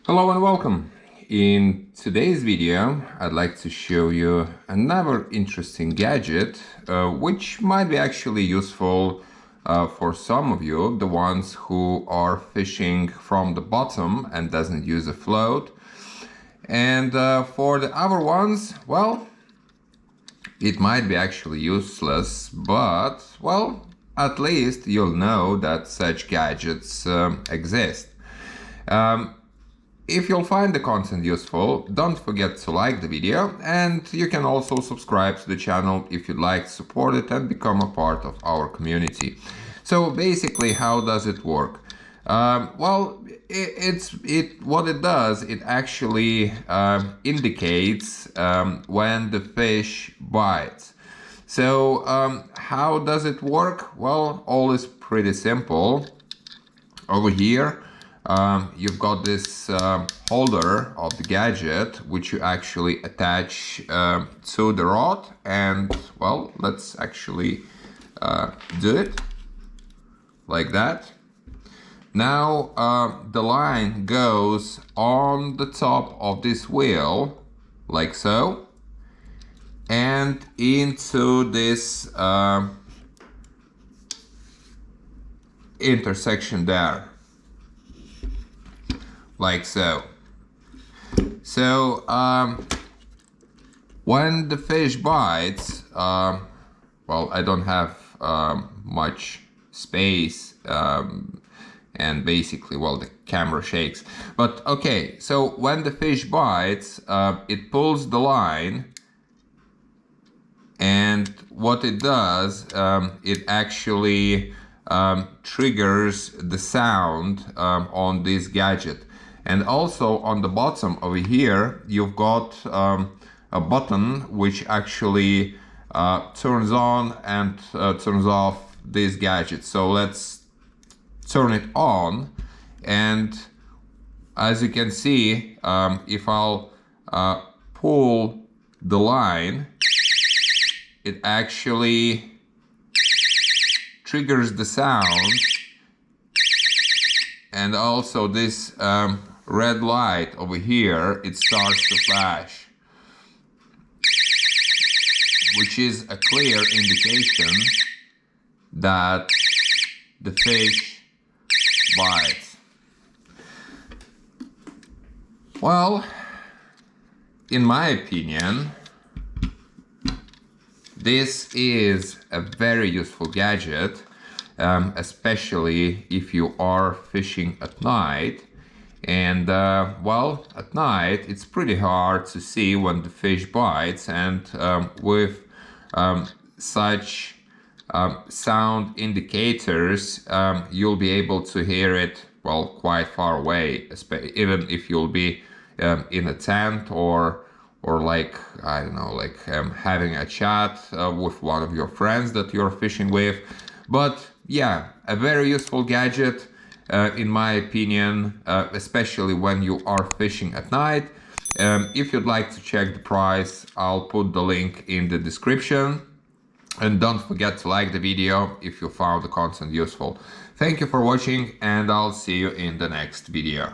Hello and welcome. In today's video, I'd like to show you another interesting gadget, which might be actually useful for some of you, the ones who are fishing from the bottom and doesn't use a float. And for the other ones, well, it might be actually useless, but, well, at least you'll know that such gadgets exist. If you'll find the content useful, don't forget to like the video, and you can also subscribe to the channel if you'd like to support it and become a part of our community. So basically, how does it work? Well, what it does, it actually indicates when the fish bites. So how does it work? Well, all is pretty simple. Over here, you've got this holder of the gadget, which you actually attach to the rod, and well, let's actually do it like that. Now the line goes on the top of this wheel, like so, and into this intersection there, like so. So when the fish bites, well, I don't have much space, and basically, well, the camera shakes, but okay, so when the fish bites, it pulls the line, and what it does, it actually triggers the sound on this gadget. And also on the bottom over here, you've got a button which actually turns on and turns off this gadget. So let's turn it on, and as you can see, if I'll pull the line, it actually triggers the sound, and also this red light over here, it starts to flash, which is a clear indication that the fish bites. Well, in my opinion, this is a very useful gadget, especially if you are fishing at night. And well, at night it's pretty hard to see when the fish bites, and with such sound indicators, you'll be able to hear it, well, quite far away, even if you'll be in a tent or like, I don't know, like having a chat with one of your friends that you're fishing with. But yeah, a very useful gadget, in my opinion, especially when you are fishing at night. If you'd like to check the price, I'll put the link in the description. And don't forget to like the video if you found the content useful. Thank you for watching, and I'll see you in the next video.